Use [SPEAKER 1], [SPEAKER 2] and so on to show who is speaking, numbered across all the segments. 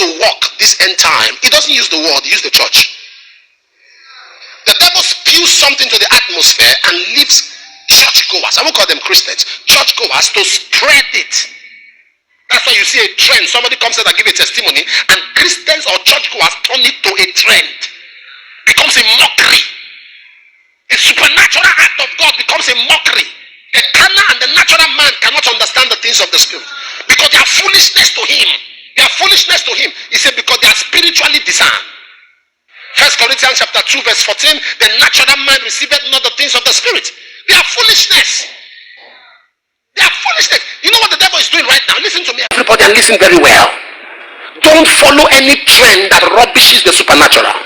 [SPEAKER 1] to walk this end time, he doesn't use the world, he uses the church. The devil spews something to the atmosphere and leaves churchgoers, I won't call them Christians, churchgoers to spread it. That's why you see a trend. Somebody comes out and give a testimony, and Christians or churchgoers turn it to a trend. Becomes a mockery. A supernatural act of God becomes a mockery. The carnal and the natural man cannot understand the things of the spirit because they are foolishness to him. They are foolishness to him. He said because they are spiritually discerned. 1 Corinthians chapter 2 verse 14, the natural man receiveth not the things of the spirit. They are foolishness. They are foolishness. You know what the devil is doing right now? Listen to me, everybody, and listen very well. Don't follow any trend that rubbishes the supernatural.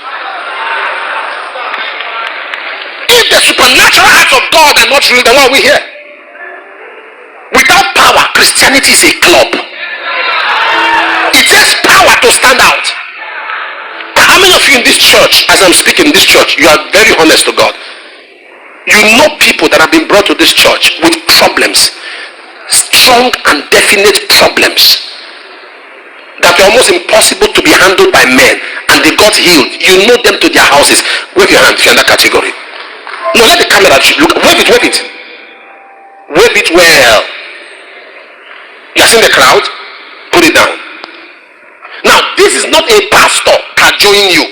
[SPEAKER 1] If the supernatural acts of God are not real, then what are we here? Without power, Christianity is a club. It takes power to stand out. How many of you in this church, as I'm speaking in this church, you are very honest to God? You know people that have been brought to this church with problems, strong and definite problems that were almost impossible to be handled by men, and they got healed. You know them to their houses. Wave your hand if you're in that category. No, let the camera look. Wave it, wave it. Wave it well. You are seeing the crowd? Put it down. Now, this is not a pastor cajoling you.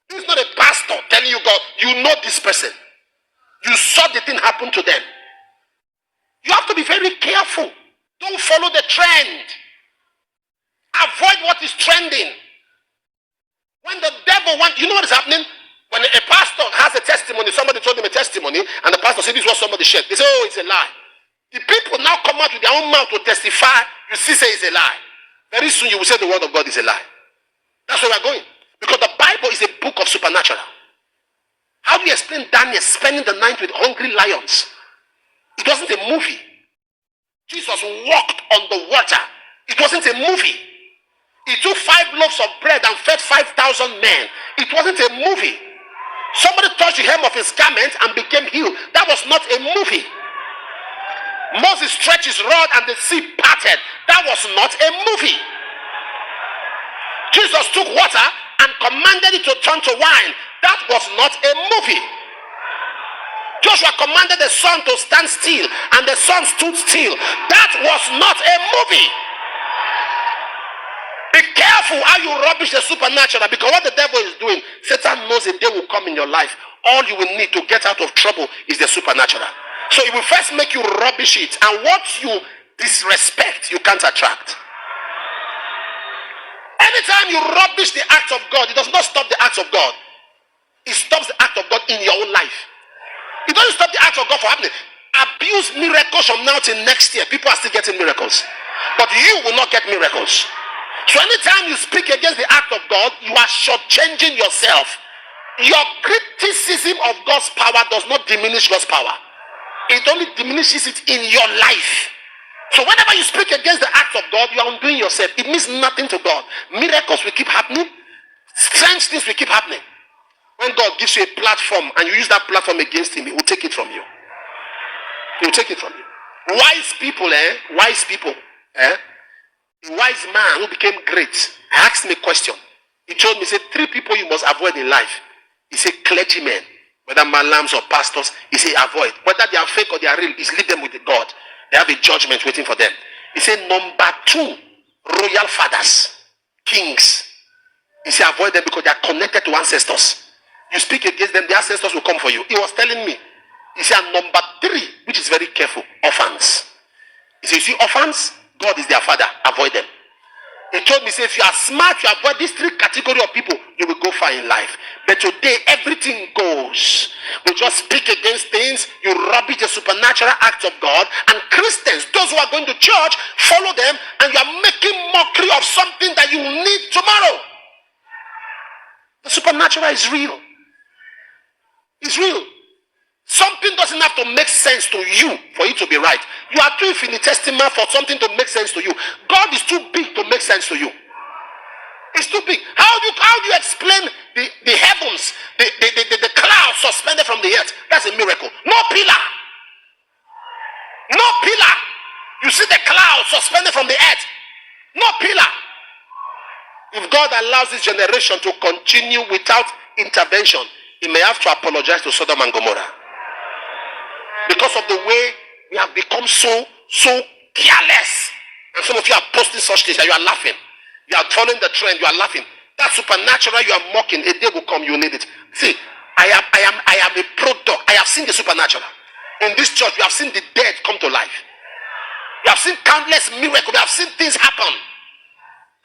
[SPEAKER 1] This is not a pastor telling you, God, you know this person. You saw the thing happen to them. You have to be very careful. Don't follow the trend. Avoid what is trending. When the devil wants, you know what is happening? When a pastor has a testimony, somebody told him a testimony, and the pastor said, this is what somebody shared. They say, oh, it's a lie. The people now come out with their own mouth to testify. You see, say it's a lie. Very soon you will say the word of God is a lie. That's where we're going. Because the Bible is a book of supernatural. How do you explain Daniel spending the night with hungry lions? It wasn't a movie. Jesus walked on the water. It wasn't a movie. He took 5 loaves of bread and fed 5,000 men. It wasn't a movie. Somebody touched the hem of his garment and became healed. That was not a movie. Moses stretched his rod and the sea parted. That was not a movie. Jesus took water and commanded it to turn to wine. That was not a movie. Joshua commanded the sun to stand still, and the sun stood still. That was not a movie. Be careful how you rubbish the supernatural, because what the devil is doing, Satan knows a day will come in your life. All you will need to get out of trouble is the supernatural. So it will first make you rubbish it, and what you disrespect, you can't attract. Anytime you rubbish the acts of God, it does not stop the acts of God. It stops the act of God in your own life. It doesn't stop the act of God from happening. Abuse miracles from now till next year. People are still getting miracles. But you will not get miracles. So anytime you speak against the act of God, you are shortchanging yourself. Your criticism of God's power does not diminish God's power. It only diminishes it in your life. So whenever you speak against the act of God, you are undoing yourself. It means nothing to God. Miracles will keep happening. Strange things will keep happening. When God gives you a platform and you use that platform against him, he will take it from you. He will take it from you. Wise people, Wise people, A wise man who became great asked me a question. He told me, he said, 3 people you must avoid in life. He said, clergymen, whether malams or pastors, he said, avoid. Whether they are fake or they are real, is leave them with God. They have a judgment waiting for them. He said, number 2, royal fathers, kings. He said, avoid them because they are connected to ancestors. You speak against them, the ancestors will come for you. He was telling me. He said, number 3, which is very careful, orphans. He said, you see, orphans, God is their father. Avoid them. He told me, say, if you are smart, you avoid these 3 categories of people, you will go far in life. But today, everything goes. We just speak against things. You rubbish the supernatural acts of God. And Christians, those who are going to church, follow them. And you are making mockery of something that you will need tomorrow. The supernatural is real. It's real. Something doesn't have to make sense to you for it to be right. You are too infinitesimal for something to make sense to you. God is too big to make sense to you. It's too big. How do you explain the heavens, the clouds suspended from the earth? That's a miracle. No pillar. No pillar. You see the clouds suspended from the earth. No pillar. If God allows this generation to continue without intervention, he may have to apologize to Sodom and Gomorrah. Because of the way we have become so careless. And some of you are posting such things and you are laughing. You are following the trend, you are laughing. That supernatural you are mocking, a day will come, you need it. See, I am a product. I have seen the supernatural. In this church, we have seen the dead come to life. We have seen countless miracles. We have seen things happen.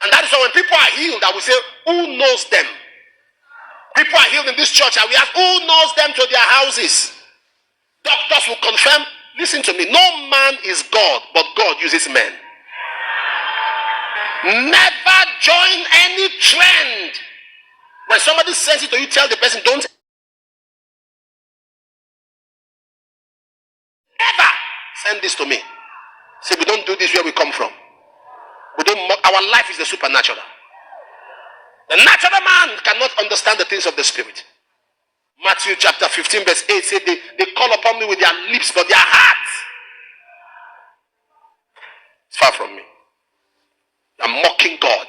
[SPEAKER 1] And that is why when people are healed, I will say, who knows them? People are healed in this church, and we ask, who knows them to their houses? Doctors will confirm. Listen to me. No man is God, but God uses men. Never join any trend. When somebody says it to you, tell the person, don't ever send this to me. Say, we don't do this where we come from. We don't. Our life is the supernatural. The natural man cannot understand the things of the spirit. Matthew chapter 15 verse 8 said they call upon me with their lips, but their hearts is far from me. I'm mocking God.